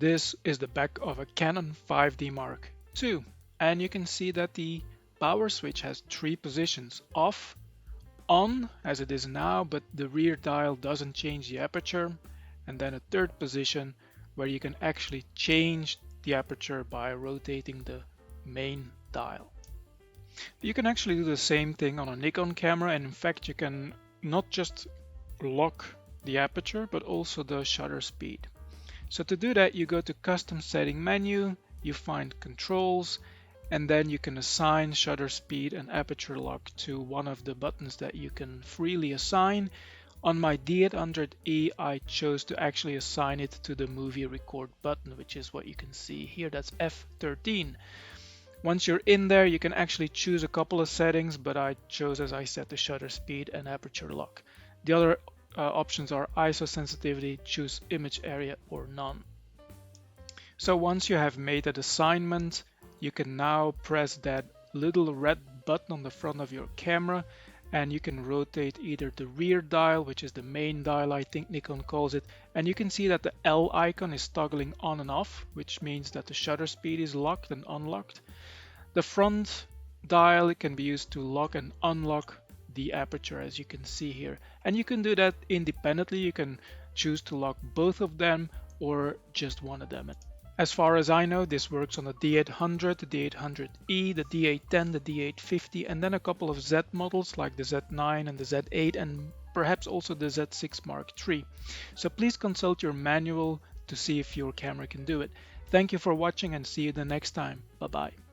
this is the back of a Canon 5D Mark II, and you can see that the power switch has three positions: off, on as it is now, but the rear dial doesn't change the aperture, and then a third position where you can actually change the aperture by rotating the main dial. You can actually do the same thing on a Nikon camera, and in fact you can not just lock the aperture but also the shutter speed. So to do that, you go to custom setting menu, you find controls, and then you can assign shutter speed and aperture lock to one of the buttons that you can freely assign. On my D800E, I chose to actually assign it to the movie record button, which is what you can see here. That's F13. Once you're in there, you can actually choose a couple of settings, but I chose, as I said, the shutter speed and aperture lock. The other options are ISO sensitivity, choose image area, or none. So once you have made that assignment, you can now press that little red button on the front of your camera, and you can rotate either the rear dial, which is the main dial I think Nikon calls it, and you can see that the L icon is toggling on and off, which means that the shutter speed is locked and unlocked. The front dial can be used to lock and unlock the aperture, as you can see here, and you can do that independently. You can choose to lock both of them or just one of them. As far as I know, this works on the D800, the D800E, the D810, the D850, and then a couple of Z models like the Z9 and the Z8, and perhaps also the Z6 Mark III. So please consult your manual to see if your camera can do it. Thank you for watching, and see you the next time. Bye bye.